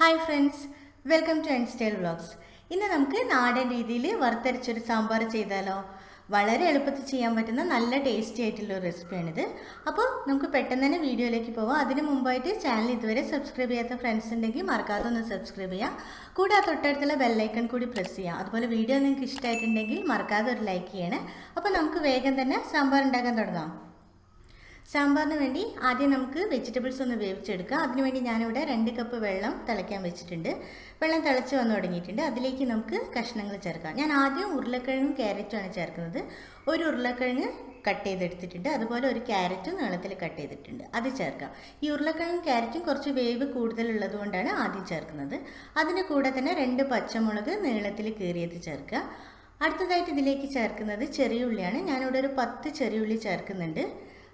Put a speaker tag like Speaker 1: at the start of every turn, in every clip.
Speaker 1: Hi friends, welcome to style vlogs. ഇന്ന് നമുക്ക് നാടൻ രീതിയിൽ വറുത്തരച്ചൊരു സാമ്പാർ ചെയ്താലോ? വളരെ എളുപ്പത്തിൽ ചെയ്യാൻ പറ്റുന്ന നല്ല ടേസ്റ്റി ആയിട്ടുള്ള ഒരു റെസിപ്പിയാണിത്. അപ്പോൾ നമുക്ക് പെട്ടെന്ന് തന്നെ വീഡിയോയിലേക്ക് പോവാം. അതിന് മുമ്പായിട്ട് ചാനൽ ഇതുവരെ സബ്സ്ക്രൈബ് ചെയ്യാത്ത ഫ്രണ്ട്സ് ഉണ്ടെങ്കിൽ മറക്കാതെ ഒന്ന് സബ്സ്ക്രൈബ് ചെയ്യുക. കൂടാതെ തൊട്ടടുത്തുള്ള ബെല്ലൈക്കൺ കൂടി പ്രസ് ചെയ്യുക. അതുപോലെ വീഡിയോ നിങ്ങൾക്ക് ഇഷ്ടമായിട്ടുണ്ടെങ്കിൽ മറക്കാതെ ഒരു ലൈക്ക് ചെയ്യണേ. അപ്പോൾ നമുക്ക് വേഗം തന്നെ സാമ്പാർ ഉണ്ടാക്കാൻ തുടങ്ങാം. സാമ്പാറിന് വേണ്ടി ആദ്യം നമുക്ക് വെജിറ്റബിൾസ് ഒന്ന് വേവിച്ചെടുക്കാം. അതിനുവേണ്ടി ഞാനിവിടെ 2 കപ്പ് വെള്ളം തിളയ്ക്കാൻ വെച്ചിട്ടുണ്ട്. വെള്ളം തിളച്ച് വന്ന് തുടങ്ങിയിട്ടുണ്ട്. അതിലേക്ക് നമുക്ക് കഷ്ണങ്ങൾ ചേർക്കാം. ഞാൻ ആദ്യം ഉരുളക്കിഴങ്ങും ക്യാരറ്റുമാണ് ചേർക്കുന്നത്. ഒരു ഉരുളക്കിഴങ്ങ് കട്ട് ചെയ്തെടുത്തിട്ടുണ്ട്. അതുപോലെ ഒരു ക്യാരറ്റും നീളത്തിൽ കട്ട് ചെയ്തിട്ടുണ്ട്, അത് ചേർക്കാം. ഈ ഉരുളക്കിഴങ്ങും ക്യാരറ്റും കുറച്ച് വേവ് കൂടുതലുള്ളത് കൊണ്ടാണ് ആദ്യം ചേർക്കുന്നത്. അതിൻ്റെ കൂടെ തന്നെ 2 പച്ചമുളക് നീളത്തിൽ കീറിയത് ചേർക്കുക. അടുത്തതായിട്ട് ഇതിലേക്ക് ചേർക്കുന്നത് ചെറിയ ഉള്ളിയാണ്. ഞാനിവിടെ ഒരു 10 ചെറിയ ഉള്ളി ചേർക്കുന്നുണ്ട്.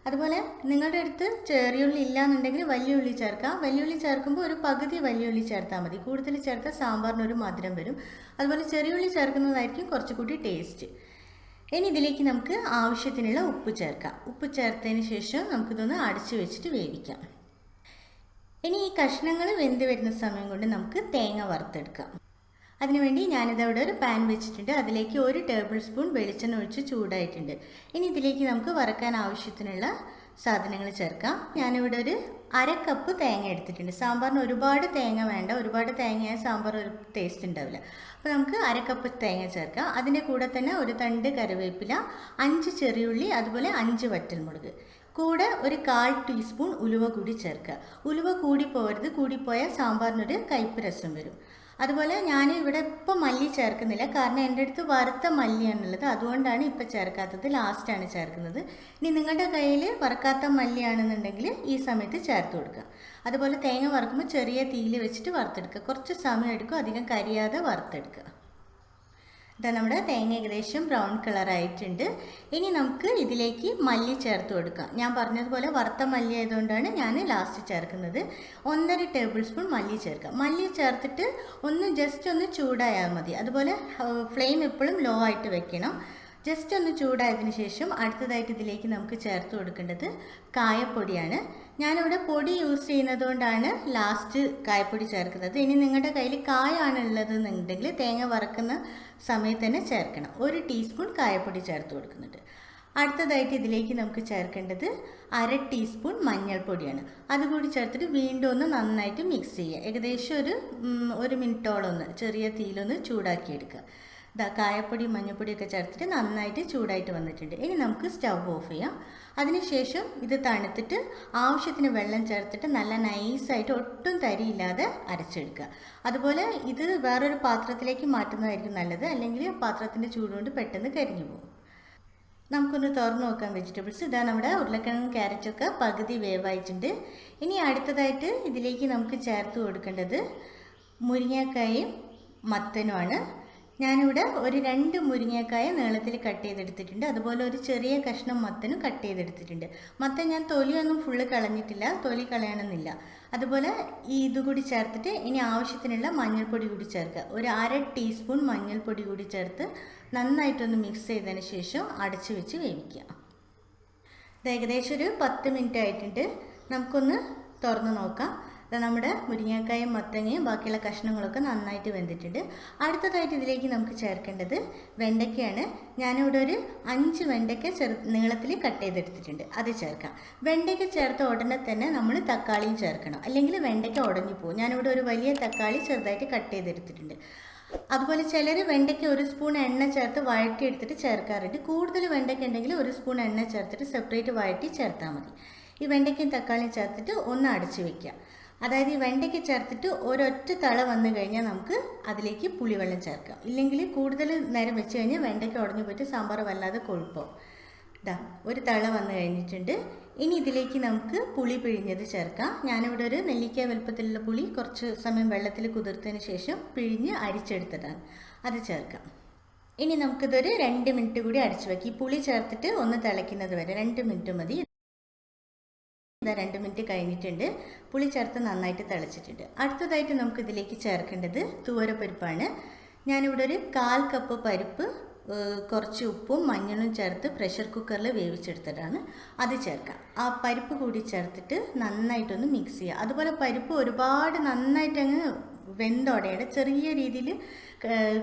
Speaker 1: അതുപോലെ നിങ്ങളുടെ അടുത്ത് ചെറിയുള്ളി ഇല്ലയെന്നുണ്ടെങ്കിൽ വലിയ ഉള്ളി ചേർക്കാം. വലിയ ഉള്ളി ചേർക്കുമ്പോൾ ഒരു പകുതി വലിയ ഉള്ളി ചേർത്താൽ മതി. കൂടുതൽ ചേർത്താൽ സാമ്പാറിനൊരു മധുരം വരും. അതുപോലെ ചെറിയ ഉള്ളി ചേർക്കുന്നതായിരിക്കും കുറച്ചുകൂടി ടേസ്റ്റ്. ഇനി ഇതിലേക്ക് നമുക്ക് ആവശ്യത്തിനുള്ള ഉപ്പ് ചേർക്കാം. ഉപ്പ് ചേർത്തതിന് ശേഷം നമുക്കിതൊന്ന് അടച്ചു വെച്ചിട്ട് വേവിക്കാം. ഇനി ഈ കഷ്ണങ്ങൾ വെന്ത് വരുന്ന സമയം കൊണ്ട് നമുക്ക് തേങ്ങ വറുത്തെടുക്കാം. അതിനുവേണ്ടി ഞാനിതവിടെ ഒരു പാൻ വെച്ചിട്ടുണ്ട്. അതിലേക്ക് 1 ടേബിൾ സ്പൂൺ വെളിച്ചെണ്ണ ഒഴിച്ച് ചൂടായിട്ടുണ്ട്. ഇനി ഇതിലേക്ക് നമുക്ക് വറക്കാൻ ആവശ്യത്തിനുള്ള സാധനങ്ങൾ ചേർക്കാം. ഞാനിവിടെ ഒരു 1/2 കപ്പ് തേങ്ങ എടുത്തിട്ടുണ്ട്. സാമ്പാറിന് ഒരുപാട് തേങ്ങ വേണ്ട. ഒരുപാട് തേങ്ങയായ സാമ്പാർ ഒരു ടേസ്റ്റ് ഉണ്ടാവില്ല. അപ്പോൾ നമുക്ക് 1/2 കപ്പ് തേങ്ങ ചേർക്കാം. അതിൻ്റെ കൂടെ തന്നെ ഒരു തണ്ട് കറിവേപ്പില, 5 ചെറിയുള്ളി, അതുപോലെ 5 വറ്റൽമുളക്, കൂടെ ഒരു 1/4 ടീസ്പൂൺ ഉലുവ കൂടി ചേർക്കുക. ഉലുവ കൂടി പോകരുത്. കൂടിപ്പോയാൽ സാമ്പാറിനൊരു കയ്പ്പ് രസം വരും. അതുപോലെ ഞാൻ ഇവിടെ ഇപ്പോൾ മല്ലി ചേർക്കുന്നില്ല, കാരണം എൻ്റെ അടുത്ത് വറുത്ത മല്ലിയാണുള്ളത്. അതുകൊണ്ടാണ് ഇപ്പോൾ ചേർക്കാത്തത്, ലാസ്റ്റാണ് ചേർക്കുന്നത്. ഇനി നിങ്ങളുടെ കയ്യിൽ വറുക്കാത്ത മല്ലിയാണെന്നുണ്ടെങ്കിൽ ഈ സമയത്ത് ചേർത്ത് കൊടുക്കുക. അതുപോലെ തേങ്ങ വറുക്കുമ്പോൾ ചെറിയ തീയിൽ വെച്ചിട്ട് വറുത്തെടുക്കുക. കുറച്ച് സമയം എടുക്കും, അധികം കരിയാതെ വറുത്തെടുക്കുക. ഇതാ നമ്മുടെ തേങ്ങ ഏകദേശം ബ്രൗൺ കളറായിട്ടുണ്ട്. ഇനി നമുക്ക് ഇതിലേക്ക് മല്ലി ചേർത്ത് കൊടുക്കാം. ഞാൻ പറഞ്ഞതുപോലെ വറുത്ത മല്ലി ആയതുകൊണ്ടാണ് ഞാൻ ലാസ്റ്റ് ചേർക്കുന്നത്. 1.5 ടേബിൾ സ്പൂൺ മല്ലി ചേർക്കാം. മല്ലി ചേർത്തിട്ട് ജസ്റ്റ് ഒന്ന് ചൂടായാൽ മതി. അതുപോലെ ഫ്ലെയിം എപ്പോഴും ലോ ആയിട്ട് വെക്കണം. ജസ്റ്റ് ഒന്ന് ചൂടായതിന് ശേഷം അടുത്തതായിട്ട് ഇതിലേക്ക് നമുക്ക് ചേർത്ത് കൊടുക്കേണ്ടത് കായപ്പൊടിയാണ്. ഞാനിവിടെ പൊടി യൂസ് ചെയ്യുന്നത് കൊണ്ടാണ് ലാസ്റ്റ് കായപ്പൊടി ചേർക്കുന്നത്. ഇനി നിങ്ങളുടെ കയ്യിൽ കായാണ് ഉള്ളതെന്നുണ്ടെങ്കിൽ തേങ്ങ വറക്കുന്ന സമയത്ത് തന്നെ ചേർക്കണം. 1 ടീസ്പൂൺ കായപ്പൊടി ചേർത്ത് കൊടുക്കുന്നുണ്ട്. അടുത്തതായിട്ട് ഇതിലേക്ക് നമുക്ക് ചേർക്കേണ്ടത് 1/2 ടീസ്പൂൺ മഞ്ഞൾപ്പൊടിയാണ്. അതുകൂടി ചേർത്തിട്ട് വീണ്ടും ഒന്ന് നന്നായിട്ട് മിക്സ് ചെയ്യുക. ഏകദേശം ഒരു മിനിറ്റോളം ഒന്ന് ചെറിയ തീയിലൊന്ന് ചൂടാക്കിയെടുക്കുക. കായപ്പൊടി മഞ്ഞൾപ്പൊടിയൊക്കെ ചേർത്തിട്ട് നന്നായിട്ട് ചൂടായിട്ട് വന്നിട്ടുണ്ട്. ഇനി നമുക്ക് സ്റ്റവ് ഓഫ് ചെയ്യാം. അതിനുശേഷം ഇത് തണുത്തിട്ട് ആവശ്യത്തിന് വെള്ളം ചേർത്തിട്ട് നല്ല നൈസായിട്ട് ഒട്ടും തരിയില്ലാതെ അരച്ചെടുക്കുക. അതുപോലെ ഇത് വേറൊരു പാത്രത്തിലേക്ക് മാറ്റുന്നതായിരിക്കും നല്ലത്, അല്ലെങ്കിൽ പാത്രത്തിൻ്റെ ചൂടുകൊണ്ട് പെട്ടെന്ന് കരിഞ്ഞു പോകും. നമുക്കൊന്ന് തുറന്ന് നോക്കാം വെജിറ്റബിൾസ്. ഇതാ നമ്മുടെ ഉരുളക്കിഴങ്ങും ക്യാരറ്റൊക്കെ പകുതി വേവായിട്ടുണ്ട്. ഇനി അടുത്തതായിട്ട് ഇതിലേക്ക് നമുക്ക് ചേർത്ത് കൊടുക്കേണ്ടത് മുരിങ്ങക്കായും മത്തനുമാണ്. ഞാനിവിടെ ഒരു 2 മുരിങ്ങക്കായ നീളത്തിൽ കട്ട് ചെയ്തെടുത്തിട്ടുണ്ട്. അതുപോലെ ഒരു ചെറിയ കഷ്ണം മത്തനും കട്ട് ചെയ്തെടുത്തിട്ടുണ്ട്. മത്തൻ ഞാൻ തൊലിയൊന്നും ഫുള്ള് കളഞ്ഞിട്ടില്ല, തൊലി കളയണമെന്നില്ല. അതുപോലെ ഇതുകൂടി ചേർത്തിട്ട് ഇനി ആവശ്യത്തിനുള്ള മഞ്ഞൾപ്പൊടി കൂടി ചേർക്കുക. ഒരു 1/2 ടീസ്പൂൺ മഞ്ഞൾപ്പൊടി കൂടി ചേർത്ത് നന്നായിട്ടൊന്ന് മിക്സ് ചെയ്തതിന് ശേഷം അടച്ചു വെച്ച് വേവിക്കുക. ഇത് ഏകദേശം ഒരു 10 മിനിറ്റ് ആയിട്ടുണ്ട്. നമുക്കൊന്ന് തുറന്ന് നോക്കാം. നമ്മുടെ മുരിങ്ങക്കായും മത്തങ്ങയും ബാക്കിയുള്ള കഷ്ണങ്ങളൊക്കെ നന്നായിട്ട് വെന്തിട്ടുണ്ട്. അടുത്തതായിട്ട് ഇതിലേക്ക് നമുക്ക് ചേർക്കേണ്ടത് വെണ്ടയ്ക്കയാണ്. ഞാനിവിടെ ഒരു 5 വെണ്ടയ്ക്ക നീളത്തിൽ കട്ട് ചെയ്തെടുത്തിട്ടുണ്ട്, അത് ചേർക്കാം. വെണ്ടയ്ക്ക ചേർത്ത ഉടനെ തന്നെ നമ്മൾ തക്കാളിയും ചേർക്കണം, അല്ലെങ്കിൽ വെണ്ടയ്ക്ക ഉടഞ്ഞു പോകും. ഞാനിവിടെ ഒരു വലിയ തക്കാളി ചെറുതായിട്ട് കട്ട് ചെയ്തെടുത്തിട്ടുണ്ട്. അതുപോലെ ചിലർ വെണ്ടയ്ക്ക് 1 സ്പൂൺ എണ്ണ ചേർത്ത് വഴറ്റി എടുത്തിട്ട് ചേർക്കാറുണ്ട്. കൂടുതൽ വെണ്ടയ്ക്ക ഉണ്ടെങ്കിൽ 1 സ്പൂൺ എണ്ണ ചേർത്തിട്ട് സെപ്പറേറ്റ് വഴറ്റി ചേർത്താൽ മതി. ഈ വെണ്ടയ്ക്കയും തക്കാളിയും ചേർത്തിട്ട് ഒന്ന് അടച്ചു വയ്ക്കുക. അതായത് ഈ വെണ്ടയ്ക്ക് ചേർത്തിട്ട് ഒരൊറ്റ തള വന്നു കഴിഞ്ഞാൽ നമുക്ക് അതിലേക്ക് പുളിവെള്ളം ചേർക്കാം. ഇല്ലെങ്കിൽ കൂടുതൽ നേരം വെച്ച് കഴിഞ്ഞാൽ വെണ്ടയ്ക്ക ഉടഞ്ഞു പോയിട്ട് സാമ്പാർ വല്ലാതെ കൊഴുപ്പാവും. ഒരു തള വന്നു കഴിഞ്ഞിട്ടുണ്ട്. ഇനി ഇതിലേക്ക് നമുക്ക് പുളി പിഴിഞ്ഞത് ചേർക്കാം. ഞാനിവിടെ ഒരു നെല്ലിക്ക വലുപ്പത്തിലുള്ള പുളി കുറച്ച് സമയം വെള്ളത്തിൽ കുതിർത്തതിന് ശേഷം പിഴിഞ്ഞ് അരിച്ചെടുത്തതാണ്, അത് ചേർക്കാം. ഇനി നമുക്കിതൊരു 2 മിനിറ്റ് കൂടി അടച്ചു വയ്ക്കാം. ഈ പുളി ചേർത്തിട്ട് ഒന്ന് തിളയ്ക്കുന്നത് വരെ 2 മിനിറ്റ് മതി. 2 മിനിറ്റ് കഴിഞ്ഞിട്ടുണ്ട്. പുളി ചേർത്ത് നന്നായിട്ട് തിളച്ചിട്ടുണ്ട്. അടുത്തതായിട്ട് നമുക്ക് ഇതിലേക്ക് ചേർക്കേണ്ടത് തുവരപ്പരിപ്പാണ്. ഞാനിവിടെ ഒരു 1/4 കപ്പ് പരിപ്പ് കുറച്ച് ഉപ്പും മഞ്ഞളും ചേർത്ത് പ്രഷർ കുക്കറിൽ വേവിച്ചെടുത്തിട്ടാണ്, അത് ചേർക്കാം. ആ പരിപ്പ് കൂടി ചേർത്തിട്ട് നന്നായിട്ടൊന്ന് മിക്സ് ചെയ്യുക. അതുപോലെ പരിപ്പ് ഒരുപാട് നന്നായിട്ടങ്ങ് വെന്തോടെയുടെ ചെറിയ രീതിയിൽ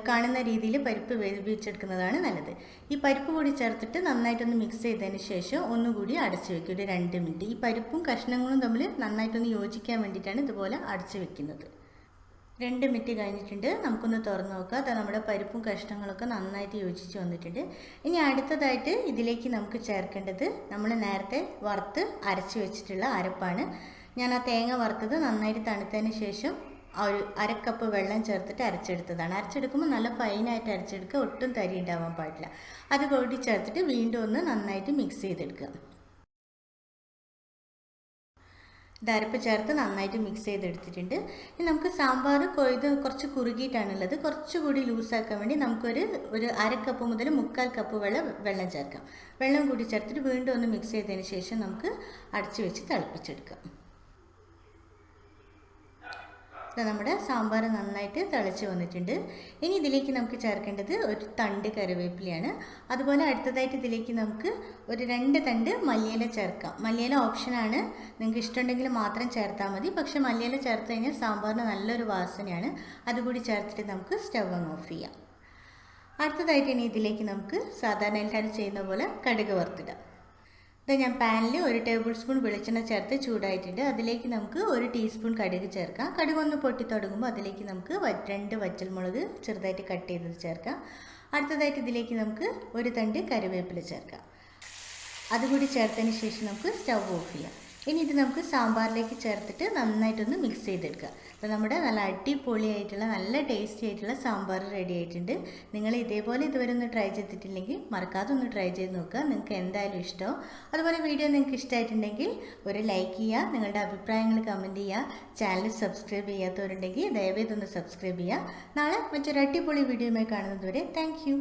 Speaker 1: കാണുന്ന രീതിയിൽ പരിപ്പ് വേവിച്ചെടുക്കുന്നതാണ് നല്ലത്. ഈ പരിപ്പ് കൂടി ചേർത്തിട്ട് നന്നായിട്ടൊന്ന് മിക്സ് ചെയ്തതിന് ശേഷം ഒന്നുകൂടി അടച്ചു വെക്കും ഒരു 2 മിനിറ്റ്. ഈ പരിപ്പും കഷ്ണങ്ങളും തമ്മിൽ നന്നായിട്ടൊന്ന് യോജിക്കാൻ വേണ്ടിയിട്ടാണ് ഇതുപോലെ അടച്ചു വെക്കുന്നത്. 2 മിനിറ്റ് കഴിഞ്ഞിട്ടുണ്ട്. നമുക്കൊന്ന് തുറന്ന് നോക്കാം. അത് നമ്മുടെ പരിപ്പും കഷ്ണങ്ങളൊക്കെ നന്നായിട്ട് യോജിച്ച് വന്നിട്ടുണ്ട്. ഇനി അടുത്തതായിട്ട് ഇതിലേക്ക് നമുക്ക് ചേർക്കേണ്ടത് നമ്മൾ നേരത്തെ വറുത്ത് അരച്ച് വെച്ചിട്ടുള്ള അരപ്പാണ്. ഞാൻ ആ തേങ്ങ വറുത്തത് നന്നായിട്ട് തണുത്തതിന് ശേഷം ഒരു 1/2 കപ്പ് വെള്ളം ചേർത്തിട്ട് അരച്ചെടുത്തതാണ്. അരച്ചെടുക്കുമ്പോൾ നല്ല ഫൈനായിട്ട് അരച്ചെടുക്കുക, ഒട്ടും തരി ഉണ്ടാവാൻ പാടില്ല. അത് കൂടി ചേർത്തിട്ട് വീണ്ടും ഒന്ന് നന്നായിട്ട് മിക്സ് ചെയ്തെടുക്കുക. അരപ്പ് ചേർത്ത് നന്നായിട്ട് മിക്സ് ചെയ്തെടുത്തിട്ടുണ്ട്. ഇനി നമുക്ക് സാമ്പാർ ഇത് കുറച്ച് കുറുകിയിട്ടാണുള്ളത്. കുറച്ചുകൂടി ലൂസാക്കാൻ വേണ്ടി നമുക്കൊരു 1/2 കപ്പ് മുതൽ 1/4 കപ്പ് വെള്ളം ചേർക്കാം. വെള്ളം കൂടി ചേർത്തിട്ട് വീണ്ടും ഒന്ന് മിക്സ് ചെയ്തതിന് ശേഷം നമുക്ക് അടച്ചു വെച്ച് തിളപ്പിച്ചെടുക്കാം. നമ്മുടെ സാമ്പാർ നന്നായിട്ട് തിളച്ച് വന്നിട്ടുണ്ട്. ഇനി ഇതിലേക്ക് നമുക്ക് ചേർക്കേണ്ടത് ഒരു തണ്ട് കറിവേപ്പിലയാണ്. അതുപോലെ അടുത്തതായിട്ട് ഇതിലേക്ക് നമുക്ക് ഒരു 2 തണ്ട് മല്ലിയില ചേർക്കാം. മല്ലിയില ഓപ്ഷനാണ്, നിങ്ങൾക്ക് ഇഷ്ടമുണ്ടെങ്കിൽ മാത്രം ചേർത്താൽ മതി. പക്ഷേ മല്ലിയില ചേർത്ത് കഴിഞ്ഞാൽ സാമ്പാറിന് നല്ലൊരു വാസനയാണ്. അതുകൂടി ചേർത്തിട്ട് നമുക്ക് സ്റ്റവ് അങ്ങ് ഓഫ് ചെയ്യാം. അടുത്തതായിട്ട് ഇനി ഇതിലേക്ക് നമുക്ക് സാധാരണ എല്ലാവരും ചെയ്യുന്ന പോലെ കടുക് വറുത്തിടാം. ഞാൻ പാനിൽ 1 ടേബിൾ സ്പൂൺ വെളിച്ചെണ്ണ ചേർത്ത് ചൂടായിട്ടുണ്ട്. അതിലേക്ക് നമുക്ക് 1 ടീസ്പൂൺ കടുക് ചേർക്കാം. കടുക് ഒന്ന് പൊട്ടി തുടങ്ങുമ്പോൾ അതിലേക്ക് നമുക്ക് 2 വറ്റൽമുളക് ചെറുതായിട്ട് കട്ട് ചെയ്തത് ചേർക്കാം. അടുത്തതായിട്ട് ഇതിലേക്ക് നമുക്ക് 1 തണ്ട് കറിവേപ്പില ചേർക്കാം. അതുകൂടി ചേർത്തതിന് ശേഷം നമുക്ക് സ്റ്റവ് ഓഫ് ചെയ്യാം. ഇനി ഇത് നമുക്ക് സാമ്പാറിലേക്ക് ചേർത്തിട്ട് നന്നായിട്ടൊന്ന് മിക്സ് ചെയ്തെടുക്കുക. അപ്പോൾ നമ്മുടെ നല്ല അടിപൊളിയായിട്ടുള്ള നല്ല ടേസ്റ്റി ആയിട്ടുള്ള സാമ്പാർ റെഡി ആയിട്ടുണ്ട്. നിങ്ങൾ ഇതേപോലെ ഇതുവരെ ഒന്ന് ട്രൈ ചെയ്തിട്ടില്ലെങ്കിൽ മറക്കാതെ ഒന്ന് ട്രൈ ചെയ്ത് നോക്കുക. നിങ്ങൾക്ക് എന്തായാലും ഇഷ്ടമാവും. അതുപോലെ വീഡിയോ നിങ്ങൾക്ക് ഇഷ്ടമായിട്ടുണ്ടെങ്കിൽ ഒരു ലൈക്ക് ചെയ്യുക, നിങ്ങളുടെ അഭിപ്രായങ്ങൾ കമൻറ്റ് ചെയ്യുക. ചാനൽ സബ്സ്ക്രൈബ് ചെയ്യാത്തവരുണ്ടെങ്കിൽ ദയവേദൊന്ന് സബ്സ്ക്രൈബ് ചെയ്യുക. നാളെ മറ്റൊരു അടിപൊളി വീഡിയോയുമായി കാണുന്നതുവരെ താങ്ക് യു.